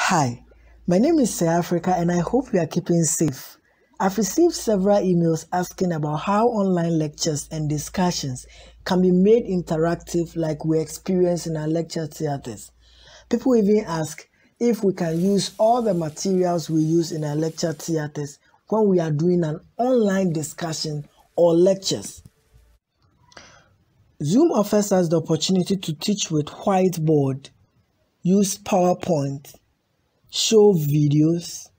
Hi, my name is Africa and I hope you are keeping safe. I've received several emails asking about how online lectures and discussions can be made interactive like we experience in our lecture theaters. People even ask if we can use all the materials we use in our lecture theaters when we are doing an online discussion or lectures. Zoom offers us the opportunity to teach with whiteboard, use PowerPoint, show videos,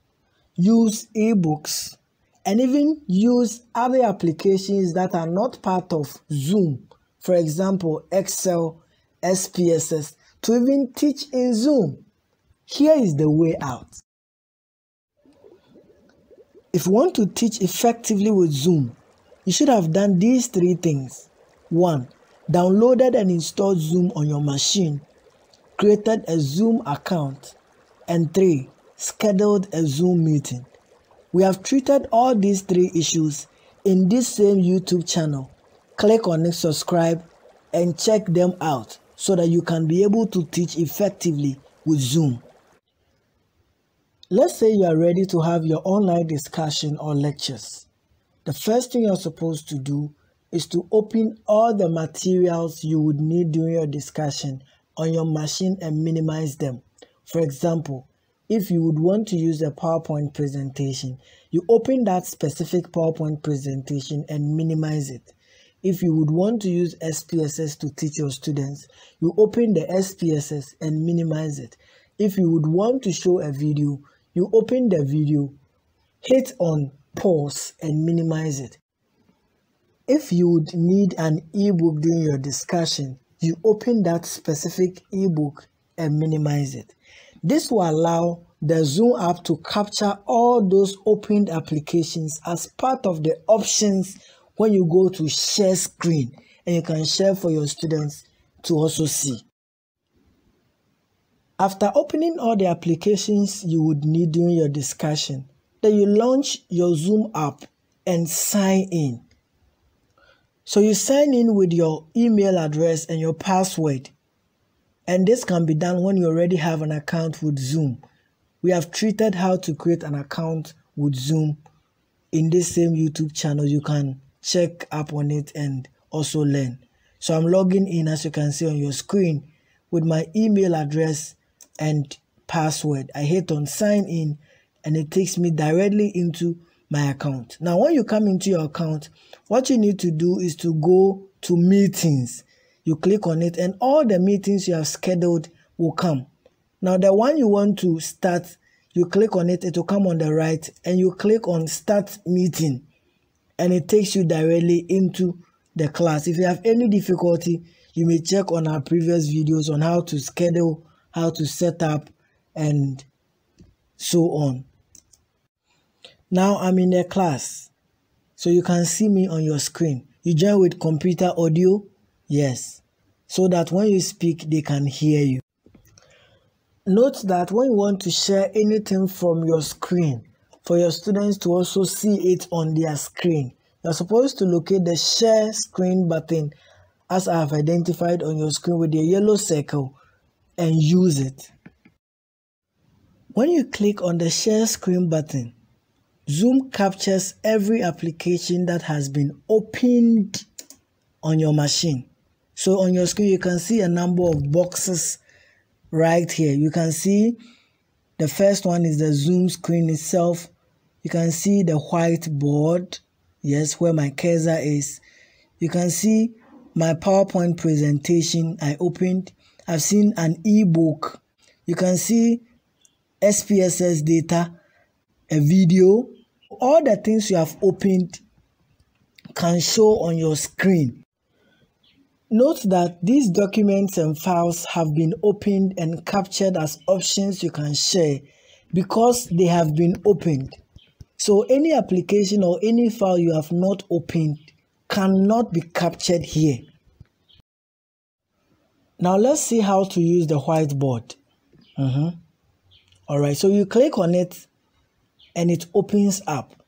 use eBooks, and even use other applications that are not part of Zoom, for example, Excel, SPSS, to even teach in Zoom. Here is the way out. If you want to teach effectively with Zoom, you should have done these three things. 1. Downloaded and installed Zoom on your machine, created a Zoom account, and 3. Scheduled a Zoom meeting. We have treated all these three issues in this same YouTube channel. Click on it, subscribe, and check them out so that you can be able to teach effectively with Zoom. Let's say you are ready to have your online discussion or lectures. The first thing you're supposed to do is to open all the materials you would need during your discussion on your machine and minimize them. For example, if you would want to use a PowerPoint presentation, you open that specific PowerPoint presentation and minimize it. If you would want to use SPSS to teach your students, you open the SPSS and minimize it. If you would want to show a video, you open the video, hit on pause and minimize it. If you would need an ebook during your discussion, you open that specific ebook and minimize it. This will allow the Zoom app to capture all those opened applications as part of the options when you go to share screen, and you can share for your students to also see. After opening all the applications you would need during your discussion, then you launch your Zoom app and sign in. So you sign in with your email address and your password. And this can be done when you already have an account with Zoom. We have treated how to create an account with Zoom in this same YouTube channel. You can check up on it and also learn. So I'm logging in, as you can see on your screen, with my email address and password. I hit on sign in and it takes me directly into my account. Now, when you come into your account, what you need to do is to go to meetings. You click on it and all the meetings you have scheduled will come. Now, the one you want to start, you click on it, it will come on the right, and you click on start meeting and it takes you directly into the class. If you have any difficulty, you may check on our previous videos on how to schedule, how to set up, and so on. Now I'm in a class, so you can see me on your screen. You join with computer audio, yes, so that when you speak, they can hear you. Note that when you want to share anything from your screen, for your students to also see it on their screen, you're supposed to locate the share screen button as I have identified on your screen with the yellow circle and use it. When you click on the share screen button, Zoom captures every application that has been opened on your machine. So on your screen, you can see a number of boxes right here. You can see the first one is the Zoom screen itself. You can see the whiteboard, yes, where my cursor is. You can see my PowerPoint presentation I opened. I've seen an ebook. You can see SPSS data, a video. All the things you have opened can show on your screen. Note that these documents and files have been opened and captured as options you can share because they have been opened. So any application or any file you have not opened cannot be captured here. Now let's see how to use the whiteboard. All right, so you click on it and it opens up.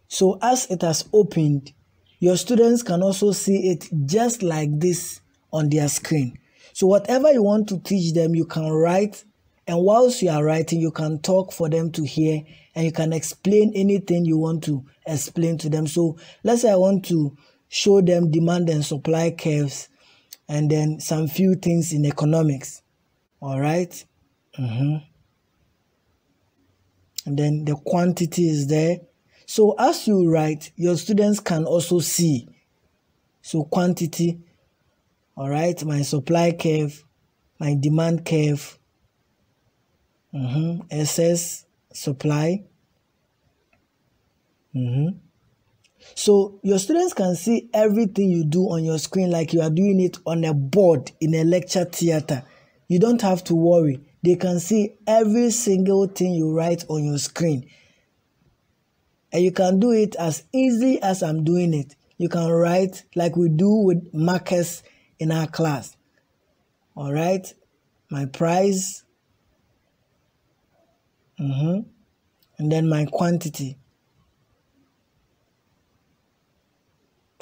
So as it has opened, your students can also see it just like this on their screen. So whatever you want to teach them, you can write And whilst you are writing, you can talk for them to hear, and you can explain anything you want to explain to them. So let's say I want to show them demand and supply curves, and then some few things in economics. All right. And then the quantity is there. So as you write, your students can also see. So quantity, all right, my supply curve, my demand curve, SS, supply. So your students can see everything you do on your screen like you are doing it on a board in a lecture theater. You don't have to worry. They can see every single thing you write on your screen. And you can do it as easy as I'm doing it. You can write like we do with markers in our class. All right, my price, and then my quantity.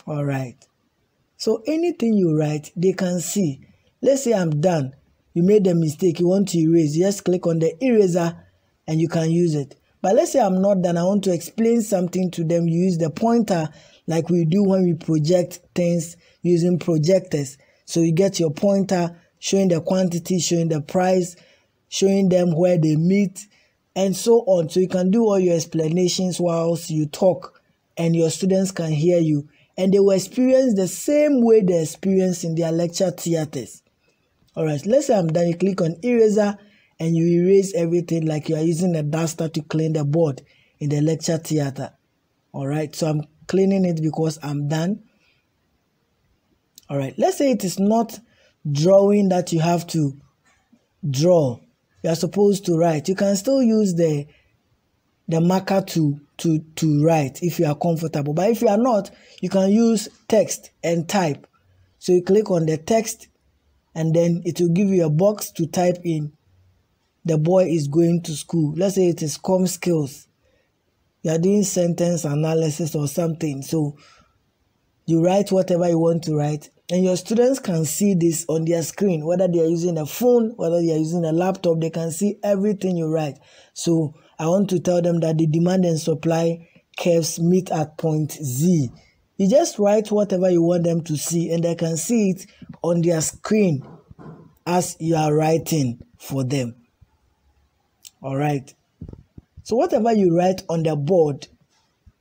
All right. So anything you write, they can see. Let's say I'm done. You made a mistake. You want to erase. Just click on the eraser and you can use it. But let's say I'm not done. I want to explain something to them. You use the pointer like we do when we project things using projectors. So you get your pointer showing the quantity, showing the price, showing them where they meet, and so on. So you can do all your explanations whilst you talk, and your students can hear you. And they will experience the same way they experience in their lecture theaters. All right, let's say I'm done. You click on eraser and you erase everything like you are using a duster to clean the board in the lecture theater. All right, so I'm cleaning it because I'm done. All right, let's say it is not drawing that you have to draw. You are supposed to write. You can still use the marker to write if you are comfortable. But if you are not, you can use text and type. So you click on the text and then it will give you a box to type in. The boy is going to school. Let's say it is com skills. You are doing sentence analysis or something. So you write whatever you want to write, and your students can see this on their screen, whether they are using a phone, whether they are using a laptop, they can see everything you write. So I want to tell them that the demand and supply curves meet at point Z. You just write whatever you want them to see, and they can see it on their screen as you are writing for them. All right. So whatever you write on the board,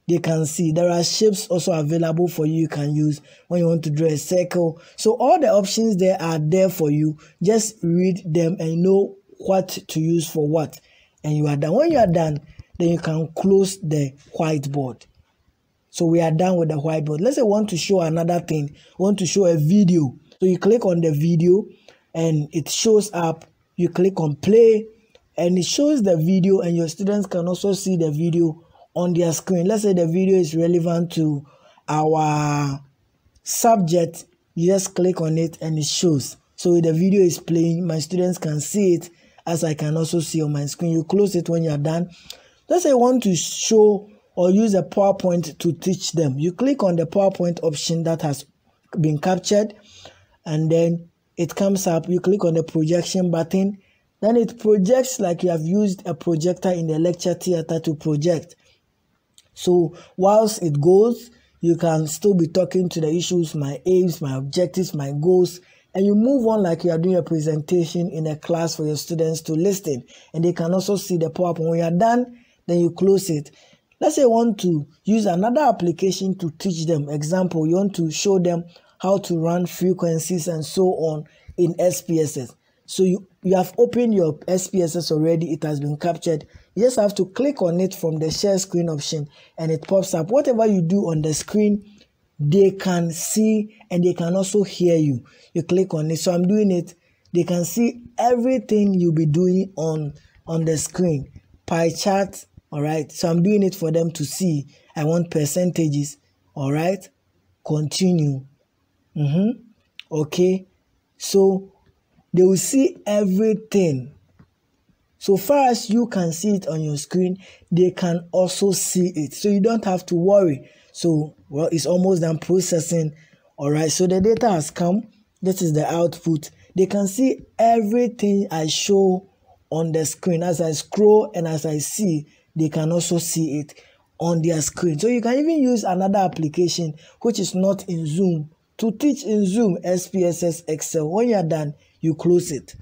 they can see. There are shapes also available for you can use when you want to draw a circle. So all the options there are there for you. Just read them and know what to use for what. And you are done. When you are done, then you can close the whiteboard. So we are done with the whiteboard. Let's say we want to show another thing. We want to show a video. So you click on the video and it shows up. You click on play and it shows the video, and your students can also see the video on their screen. Let's say the video is relevant to our subject. You just click on it and it shows. So the video is playing. My students can see it as I can also see on my screen. You close it when you are done. Let's say you want to show or use a PowerPoint to teach them. You click on the PowerPoint option that has been captured, and then it comes up. You click on the projection button. Then it projects like you have used a projector in the lecture theater to project. So whilst it goes, you can still be talking to the issues, my aims, my objectives, my goals, and you move on like you are doing a presentation in a class for your students to listen. And they can also see the PowerPoint. When you are done, then you close it. Let's say you want to use another application to teach them. Example, you want to show them how to run frequencies and so on in SPSS. So you have opened your SPSS already. It has been captured. You just have to click on it from the share screen option and it pops up. Whatever you do on the screen, they can see and they can also hear you. You click on it. So I'm doing it. They can see everything you'll be doing on the screen. Pie chart. All right. So I'm doing it for them to see. I want percentages. All right. Continue. Okay. So they will see everything. So far as you can see it on your screen, they can also see it. So you don't have to worry. So, well, it's almost done processing. All right. So the data has come. This is the output. They can see everything I show on the screen. As I scroll and as I see, they can also see it on their screen. So you can even use another application which is not in Zoom to teach in Zoom SPSS Excel. When you're done, you close it.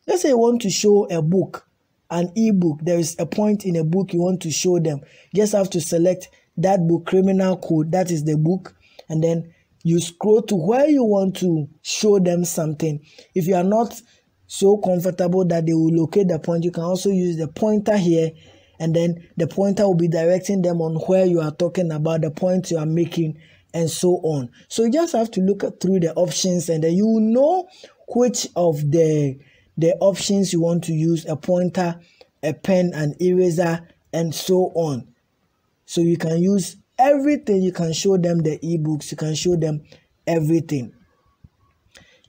Let's say you want to show a book, an ebook. There is a point in a book you want to show them. You just have to select that book, Criminal Code, that is the book, and then you scroll to where you want to show them something. If you are not so comfortable that they will locate the point, you can also use the pointer here, and then the pointer will be directing them on where you are talking about, the point you are making, and so on. So you just have to look through the options, and then you will know which of the options you want to use: a pointer, a pen, an eraser, and so on. So you can use everything. You can show them the ebooks. You can show them everything.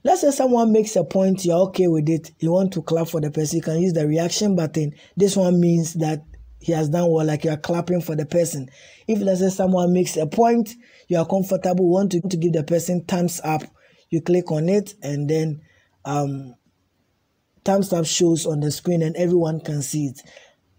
Let's say someone makes a point, you're okay with it, you want to clap for the person, you can use the reaction button. This one means that he has done well, like you are clapping for the person. If let's say someone makes a point, you are comfortable, want to give the person thumbs up, you click on it, and then thumbs up shows on the screen and everyone can see it.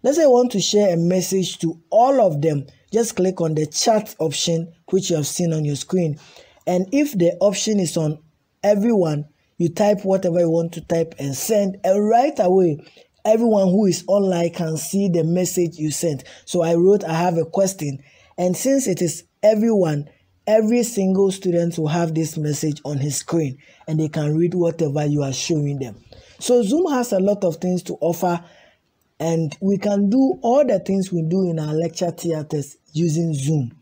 Let's say I want to share a message to all of them. Just click on the chat option, which you have seen on your screen. And if the option is on everyone, you type whatever you want to type and send. And right away, everyone who is online can see the message you sent. So I wrote, I have a question. And since it is everyone, every single student will have this message on his screen. And they can read whatever you are showing them. So Zoom has a lot of things to offer. And we can do all the things we do in our lecture theaters using Zoom.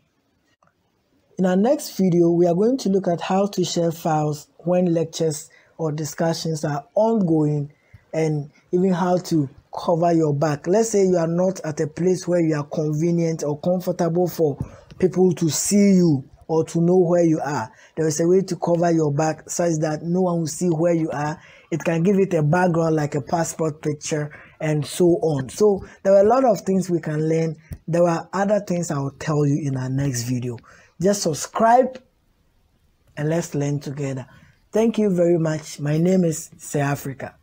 In our next video, we are going to look at how to share files when lectures or discussions are ongoing, and even how to cover your back. Let's say you are not at a place where you are convenient or comfortable for people to see you or to know where you are. There is a way to cover your back such that no one will see where you are. It can give it a background like a passport picture and so on. So there are a lot of things we can learn. There are other things I will tell you in our next video. Just subscribe and let's learn together. Thank you very much. My name is Say Africa.